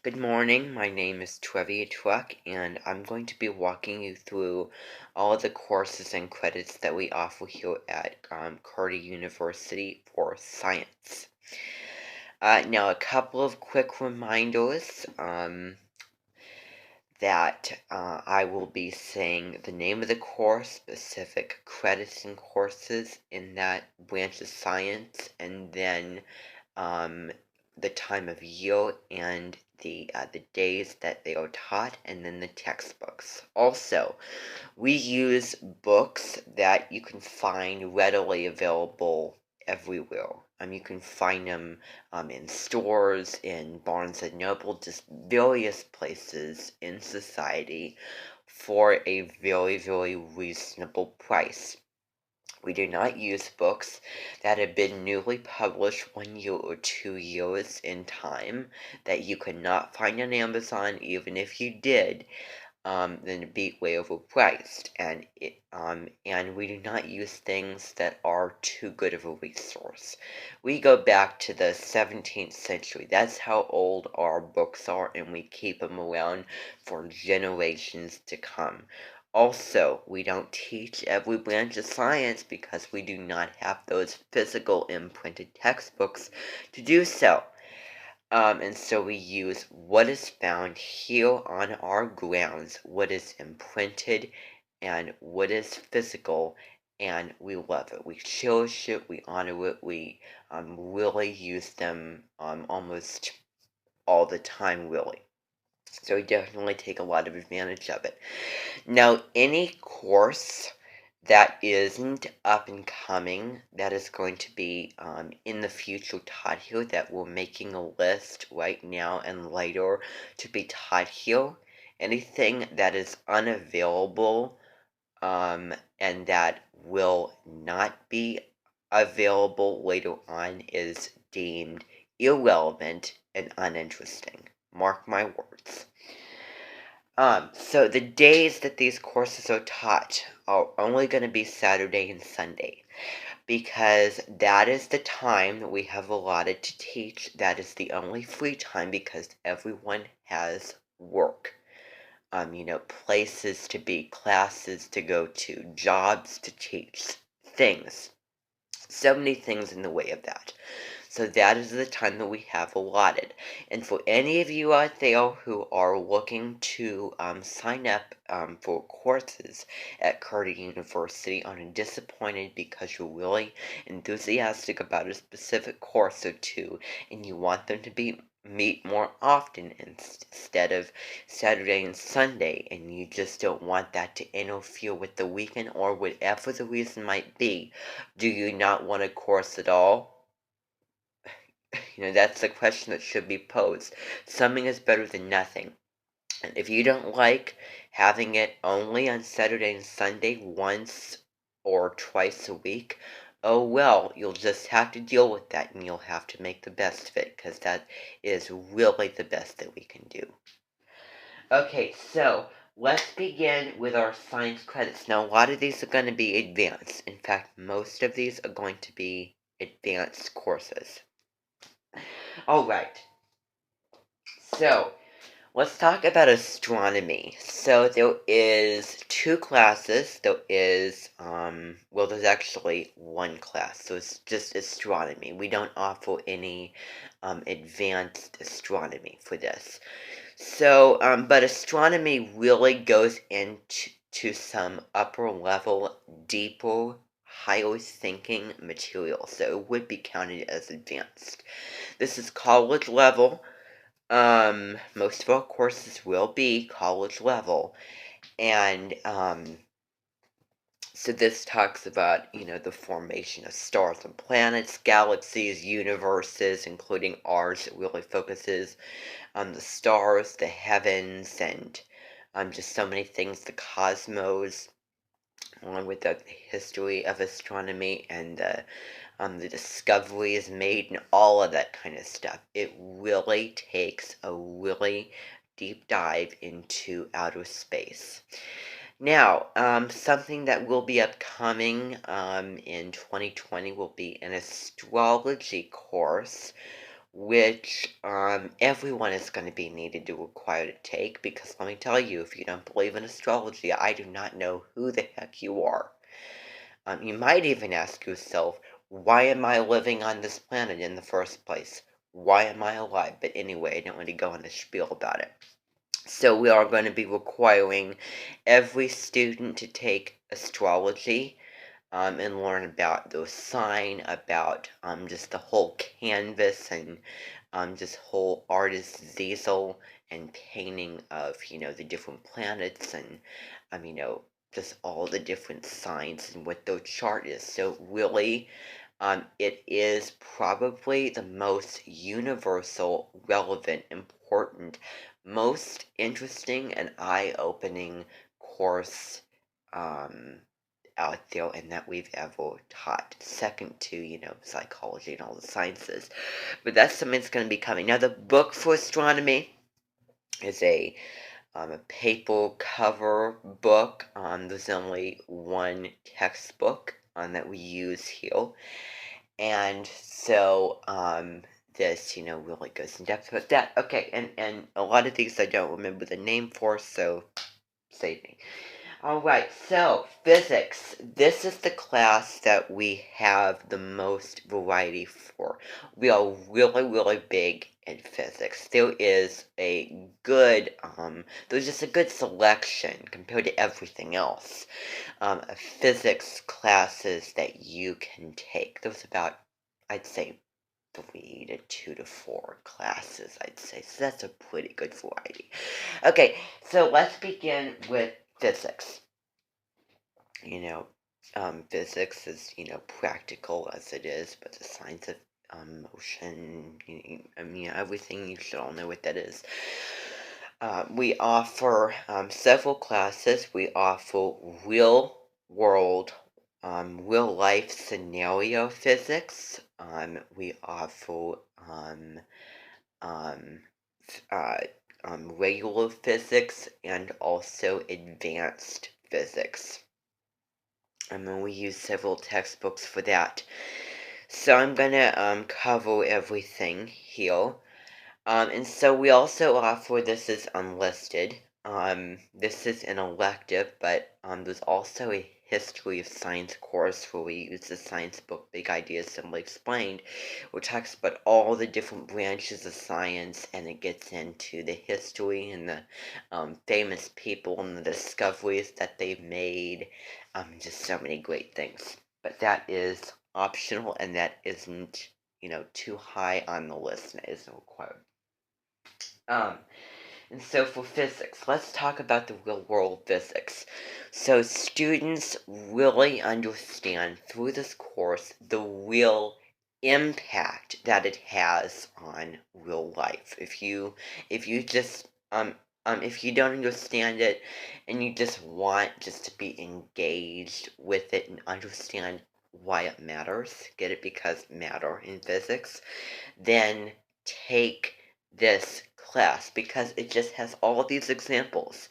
Good morning, my name is Trevia Truck, and I'm going to be walking you through all of the courses and credits that we offer here at Carter University for Science. Now, a couple of quick reminders that I will be saying the name of the course, specific credits and courses in that branch of science, and then the time of year and the days that they are taught, and then the textbooks. Also, we use books that you can find readily available everywhere. You can find them in stores, in Barnes and Noble, just various places in society for a very, very reasonable price. We do not use books that have been newly published 1 year or 2 years in time that you could not find on Amazon. Even if you did, then it'd be way overpriced. And we do not use things that are too good of a resource. We go back to the 17th century. That's how old our books are, and we keep them around for generations to come. Also, we don't teach every branch of science because we do not have those physical imprinted textbooks to do so. And so we use what is found here on our grounds, what is imprinted, and what is physical, and we love it. We cherish it, we honor it, we really use them almost all the time, really. So we definitely take a lot of advantage of it. Now, any course that isn't up and coming, that is going to be in the future taught here, that we're making a list right now and later to be taught here. Anything that is unavailable and that will not be available later on is deemed irrelevant and uninteresting. Mark my words. So the days that these courses are taught are only going to be Saturday and Sunday, because that is the time that we have allotted to teach. That is the only free time because everyone has work. Places to be, classes to go to, jobs to teach, things. So many things in the way of that. So that is the time that we have allotted. And for any of you out there who are looking to sign up for courses at Carter University and are disappointed because you're really enthusiastic about a specific course or two and you want them to meet more often instead of Saturday and Sunday, and you just don't want that to interfere with the weekend or whatever the reason might be, do you not want a course at all? That's the question that should be posed. Something is better than nothing. And if you don't like having it only on Saturday and Sunday once or twice a week, oh well, you'll just have to deal with that and you'll have to make the best of it, because that is really the best that we can do. Okay, so let's begin with our science credits. Now, a lot of these are going to be advanced. In fact, most of these are going to be advanced courses. Alright, so let's talk about astronomy. So there is two classes. There's actually one class. So it's just astronomy. We don't offer any advanced astronomy for this. So, but astronomy really goes into some upper level, deeper, higher thinking material. So it would be counted as advanced. This is college level. Most of our courses will be college level, and so this talks about, the formation of stars and planets, galaxies, universes, including ours. It really focuses on the stars, the heavens, and just so many things, the cosmos, along with the history of astronomy and the discoveries made and all of that kind of stuff. It really takes a really deep dive into outer space. Now, something that will be upcoming in 2020 will be an astrology course which everyone is going to be needed to require to take, because let me tell you, if you don't believe in astrology, I do not know who the heck you are. You might even ask yourself, why am I living on this planet in the first place? Why am I alive? But anyway, I don't want to go on a spiel about it. So we are going to be requiring every student to take astrology, and learn about the sign, about just the whole canvas, and just whole artist's easel and painting of the different planets, and just all the different signs and what their chart is. So really, it is probably the most universal, relevant, important, most interesting, and eye-opening course out there and that we've ever taught. Second to, psychology and all the sciences. But that's something that's going to be coming. Now, the book for astronomy is a paper cover book. There's only one textbook that we use here. And so, this, really goes in depth with that. Okay, and a lot of these I don't remember the name for, so save me. Alright, so physics. This is the class that we have the most variety for. We are really, really big in physics. There is a good, there's just a good selection compared to everything else, of physics classes that you can take. There's about, I'd say, 3 to 4 classes, I'd say. So that's a pretty good variety. Okay, so let's begin with physics. Physics is, practical as it is, but the science of motion, everything, you should all know what that is. We offer several classes. We offer real world, real life scenario physics. We offer um, regular physics and also advanced physics. And then we use several textbooks for that. So I'm gonna cover everything here. And so we also offer, this is unlisted. This is an elective, but there's also a history of science course where we use the science book Big Ideas Simply Explained, which talks about all the different branches of science, and it gets into the history and the famous people and the discoveries that they've made. Just so many great things. But that is optional, and that isn't, too high on the list, and it isn't required. And so for physics, let's talk about the real world physics. So students really understand through this course the real impact that it has on real life. If you just if you don't understand it and you just want just to be engaged with it and understand why it matters, get it, because matter in physics, then take this class, because it just has all these examples,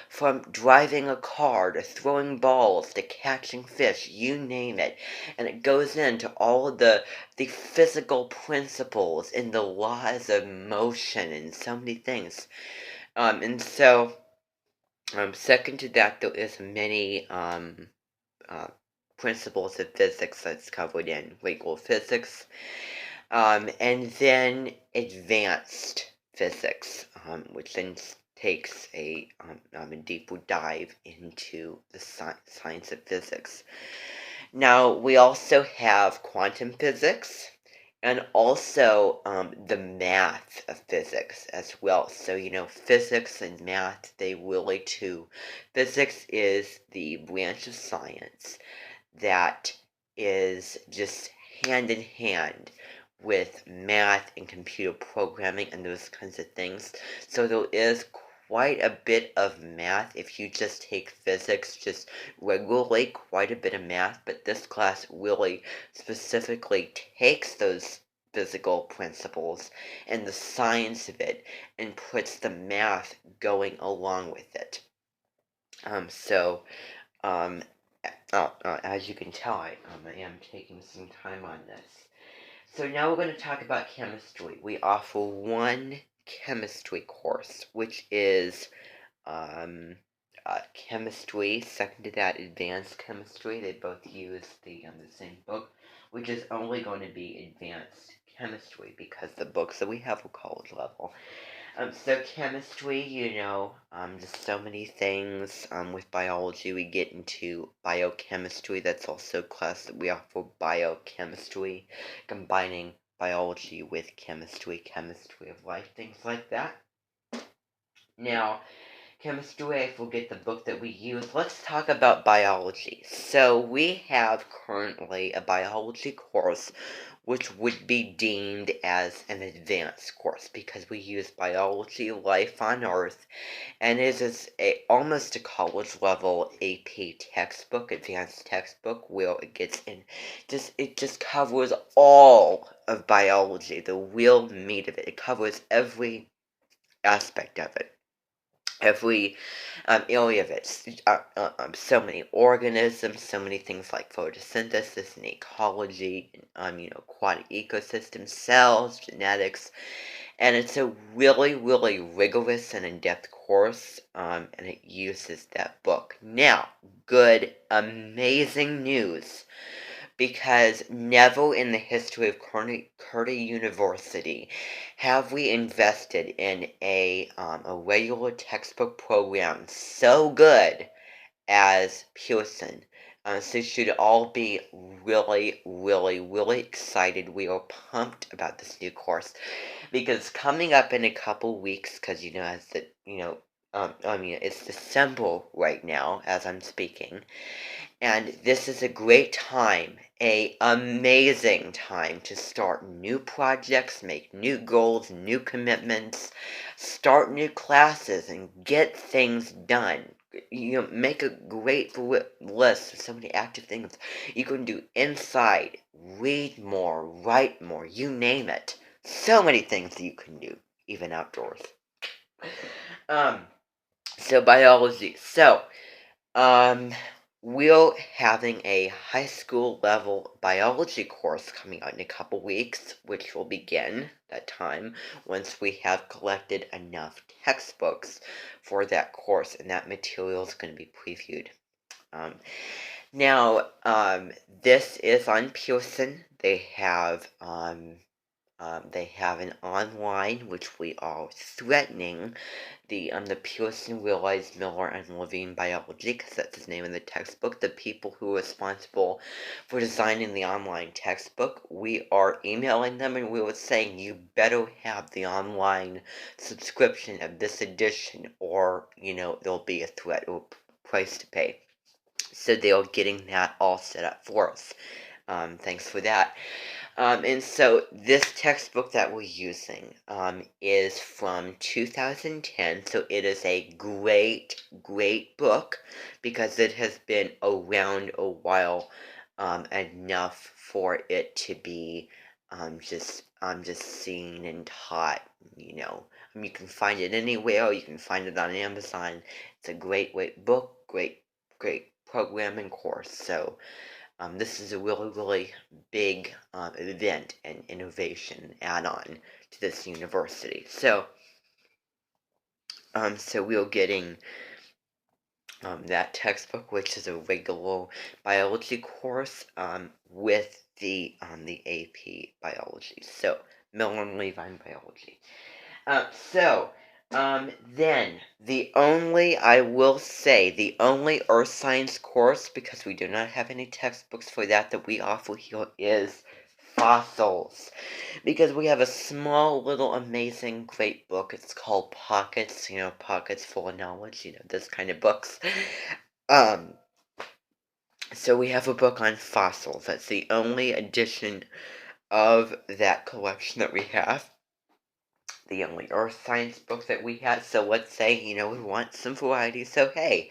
from driving a car to throwing balls to catching fish, you name it, and it goes into all the physical principles and the laws of motion and so many things. And so second to that, there is many uh, principles of physics that's covered in regular physics. And then advanced physics, which then takes a deeper dive into the science of physics. Now, we also have quantum physics and also the math of physics as well. So, physics and math, they relate to. Physics is the branch of science that is just hand in hand with math and computer programming and those kinds of things. So there is quite a bit of math if you just take physics just regularly, quite a bit of math, but this class really specifically takes those physical principles and the science of it and puts the math going along with it. So, as you can tell, I am taking some time on this. So now we're going to talk about chemistry. We offer one chemistry course, which is chemistry. Second to that, advanced chemistry. They both use the same book, which is only going to be advanced chemistry because the books that we have are college level. So chemistry, just so many things. With biology, we get into biochemistry. That's also a class that we offer biochemistry, combining biology with chemistry, chemistry of life, things like that. Now, chemistry, I forget the book that we use. Let's talk about biology. So we have currently a biology course which would be deemed as an advanced course because we use biology, life on Earth, and it is almost a college level AP textbook, advanced textbook, where it gets in, it just covers all of biology, the real meat of it. It covers every aspect of it. Every area of it, so many organisms, so many things like photosynthesis and ecology, aquatic ecosystems, cells, genetics, and it's a really, really rigorous and in-depth course, and it uses that book. Now, good, amazing news, because never in the history of Kearney University have we invested in a regular textbook program so good as Pearson. So you should all be really, really, really excited. We are pumped about this new course because coming up in a couple weeks, because it's December right now as I'm speaking, and this is a great time, a amazing time to start new projects, make new goals, new commitments, start new classes, and get things done. Make a great list of so many active things you can do inside, read more, write more, you name it. So many things that you can do, even outdoors. Um, so biology. Um, we're having a high school level biology course coming out in a couple weeks, which will begin that time once we have collected enough textbooks for that course, and that material is going to be previewed. Now, this is on Pearson. They have an online, which we are threatening the Pearson Realized Miller and Levine Biology, because that's the name of the textbook. The people who are responsible for designing the online textbook, we are emailing them and we were saying you better have the online subscription of this edition, or there'll be a threat or price to pay. So they are getting that all set up for us. Thanks for that. And so this textbook that we're using is from 2010, so it is a great, great book because it has been around a while, enough for it to be just seen and taught. You can find it anywhere. You can find it on Amazon. It's a great, great book, great, great programming course. So. This is a really, really big event and innovation add-on to this university. So we are getting that textbook, which is a regular biology course, with the AP biology. So Miller and Levine biology. Then, I will say, the only earth science course, because we do not have any textbooks for that we offer here, is fossils. Because we have a small, little, amazing, great book. It's called Pockets, Pockets Full of Knowledge, this kind of books. So we have a book on fossils. That's the only edition of that collection that we have, the only earth science book that we had. So let's say, we want some variety. So hey,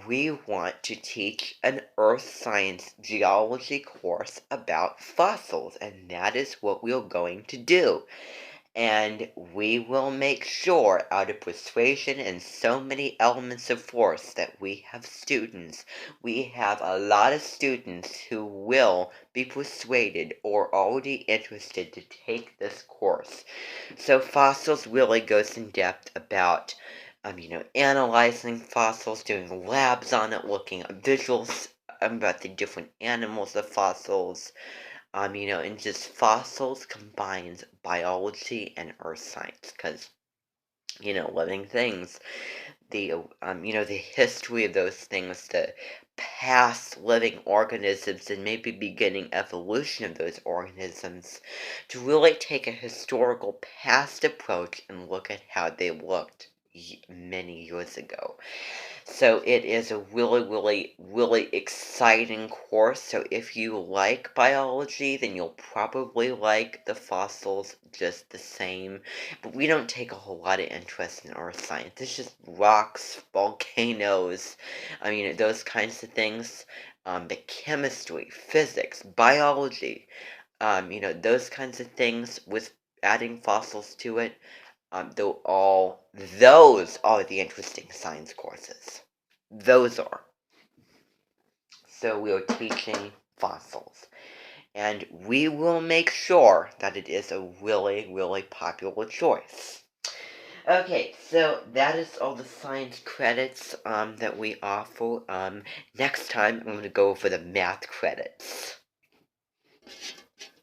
we want to teach an earth science geology course about fossils, and that is what we're going to do. And we will make sure, out of persuasion and so many elements of force, that we have students. We have a lot of students who will be persuaded or already interested to take this course. So Fossils really goes in depth about, analyzing fossils, doing labs on it, looking at visuals about the different animals of fossils. And just fossils combines biology and earth science, because, living things, the history of those things, the past living organisms, and maybe beginning evolution of those organisms, to really take a historical past approach and look at how they looked many years ago. So it is a really, really, really exciting course. So if you like biology, then you'll probably like the fossils just the same. But we don't take a whole lot of interest in earth science. It's just rocks, volcanoes, those kinds of things. The chemistry, physics, biology, those kinds of things with adding fossils to it. Those are the interesting science courses. Those are. So we are teaching fossils. And we will make sure that it is a really, really popular choice. Okay, so that is all the science credits that we offer. Next time, I'm going to go over the math credits.